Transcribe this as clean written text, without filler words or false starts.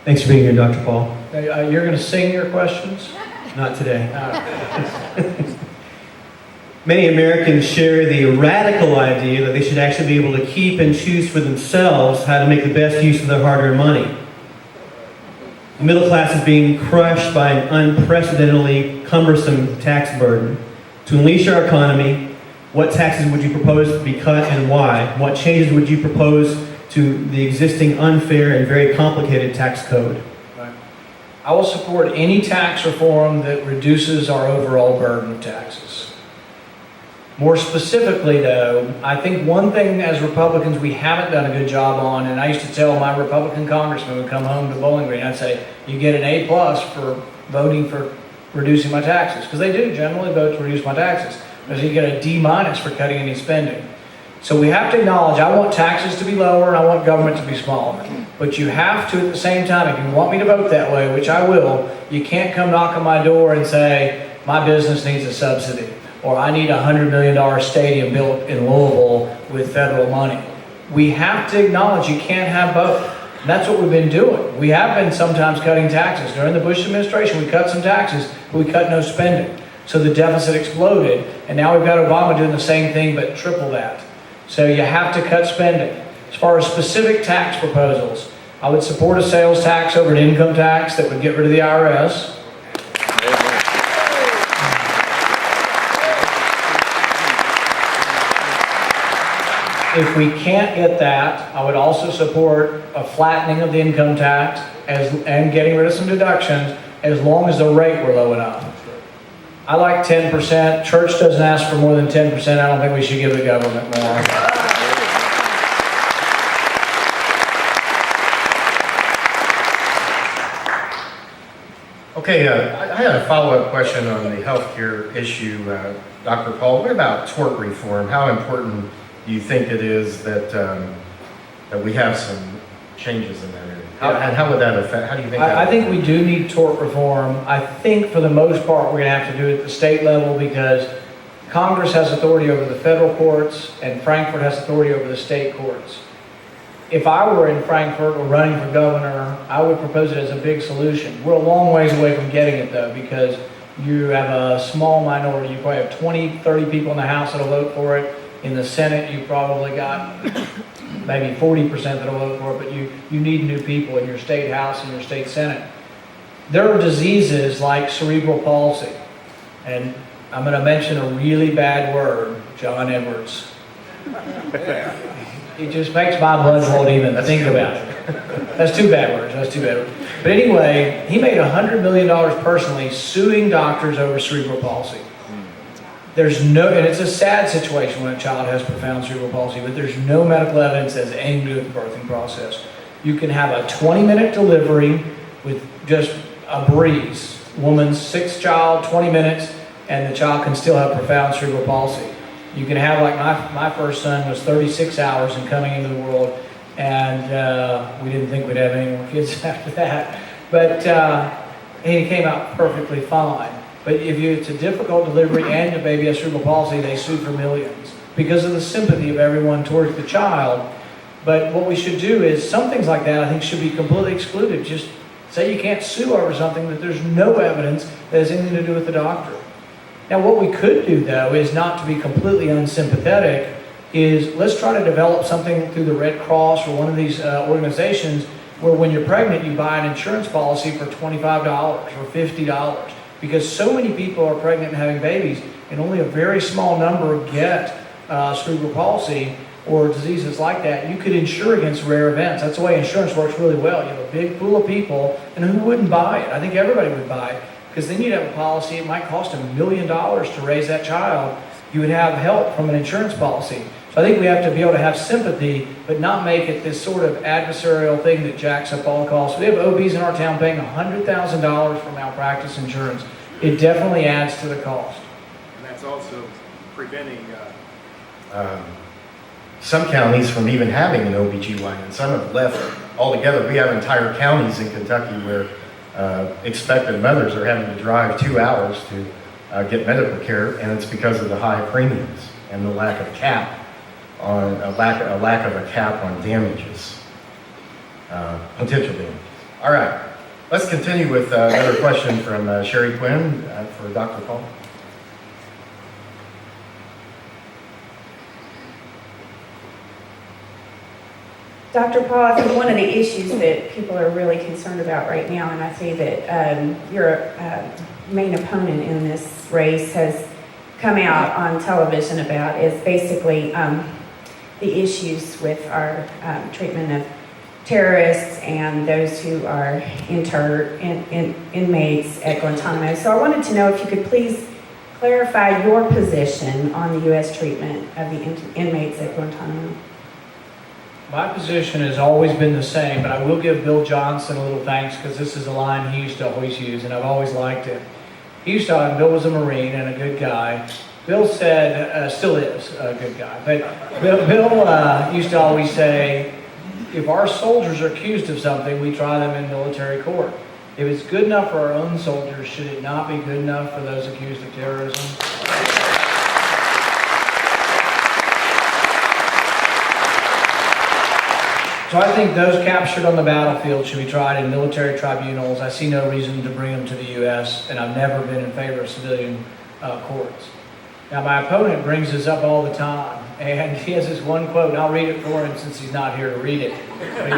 Thanks for being here, Dr. Paul. You're going to sing your questions? Not today. Many Americans share the radical idea that they should actually be able to keep and choose for themselves how to make the best use of their hard-earned money. The middle class is being crushed by an unprecedentedly cumbersome tax burden. To unleash our economy, what taxes would you propose to be cut and why? What changes would you propose to the existing unfair and very complicated tax code? Right. I will support any tax reform that reduces our overall burden of taxes. More specifically, though, I think one thing as Republicans we haven't done a good job on, and I used to tell my Republican congressman would come home to Bowling Green, I'd say, you get an A+ for voting for reducing my taxes, because they do generally vote to reduce my taxes. Because you get a D- for cutting any spending. So we have to acknowledge, I want taxes to be lower and I want government to be smaller. But you have to, at the same time, if you want me to vote that way, which I will, you can't come knock on my door and say, my business needs a subsidy, or I need a $100 million stadium built in Louisville with federal money. We have to acknowledge you can't have both. And that's what we've been doing. We have been sometimes cutting taxes. During the Bush administration, we cut some taxes, but we cut no spending. So the deficit exploded, and now we've got Obama doing the same thing, but triple that. So you have to cut spending. As far as specific tax proposals, I would support a sales tax over an income tax that would get rid of the IRS. If we can't get that, I would also support a flattening of the income tax and getting rid of some deductions as long as the rate were low enough. I like 10%. Church doesn't ask for more than 10%. I don't think we should give the government more. Okay, I had a follow-up question on the healthcare issue, Dr. Paul. What about tort reform? How important do you think it is that that we have some changes in that area? And how would that affect? How do you think? I think we do need tort reform. I think for the most part we're going to have to do it at the state level because Congress has authority over the federal courts and Frankfurt has authority over the state courts. If I were in Frankfurt or running for governor, I would propose it as a big solution. We're a long ways away from getting it though because you have a small minority. You probably have 20, 30 people in the House that'll vote for it. In the Senate, you probably got maybe 40% that'll vote for it, but you need new people in your state House and your state Senate. There are diseases like cerebral palsy, and I'm going to mention a really bad word, John Edwards. It just makes my blood won't even think about it. That's two bad words. That's two bad words. But anyway, he made $100 million personally suing doctors over cerebral palsy. There's no, and it's a sad situation when a child has profound cerebral palsy, but there's no medical evidence that has anything to do with the birthing process. You can have a 20-minute delivery with just a breeze. Woman's sixth child, 20 minutes, and the child can still have profound cerebral palsy. You can have, like my first son was 36 hours in coming into the world, and we didn't think we'd have any more kids after that. But he came out perfectly fine. But if it's a difficult delivery and the baby has cerebral palsy, they sue for millions because of the sympathy of everyone towards the child. But what we should do is some things like that I think should be completely excluded. Just say you can't sue over something that there's no evidence that has anything to do with the doctor. Now what we could do though is not to be completely unsympathetic is let's try to develop something through the Red Cross or one of these organizations where when you're pregnant you buy an insurance policy for $25 or $50. Because so many people are pregnant and having babies, and only a very small number get cerebral palsy or diseases like that. You could insure against rare events. That's the way insurance works really well. You have a big pool of people, and who wouldn't buy it? I think everybody would buy it, because then you'd have a policy. It might cost $1 million to raise that child. You would have help from an insurance policy. So I think we have to be able to have sympathy, but not make it this sort of adversarial thing that jacks up all costs. We have OBs in our town paying $100,000 for malpractice insurance. It definitely adds to the cost. And that's also preventing some counties from even having an OBGYN. Some have left altogether. We have entire counties in Kentucky where expectant mothers are having to drive 2 hours to get medical care, and it's because of the high premiums and the lack of cap on a lack of a cap on damages, potential damages. All right. Let's continue with another question from Sheri Quinn for Dr. Paul. Dr. Paul, I think one of the issues that people are really concerned about right now, and I see that your main opponent in this race has come out on television about, is basically the issues with our treatment of terrorists and those who are inmates at Guantanamo. So I wanted to know if you could please clarify your position on the U.S. treatment of the inmates at Guantanamo. My position has always been the same, but I will give Bill Johnson a little thanks because this is a line he used to always use, and I've always liked it. He used to, Bill was a Marine and a good guy. Bill said, still is a good guy, but Bill used to always say, if our soldiers are accused of something, we try them in military court. If it's good enough for our own soldiers, should it not be good enough for those accused of terrorism? So I think those captured on the battlefield should be tried in military tribunals. I see no reason to bring them to the U.S., and I've never been in favor of civilian courts. Now, my opponent brings this up all the time, and he has this one quote, and I'll read it for him since he's not here to read it. But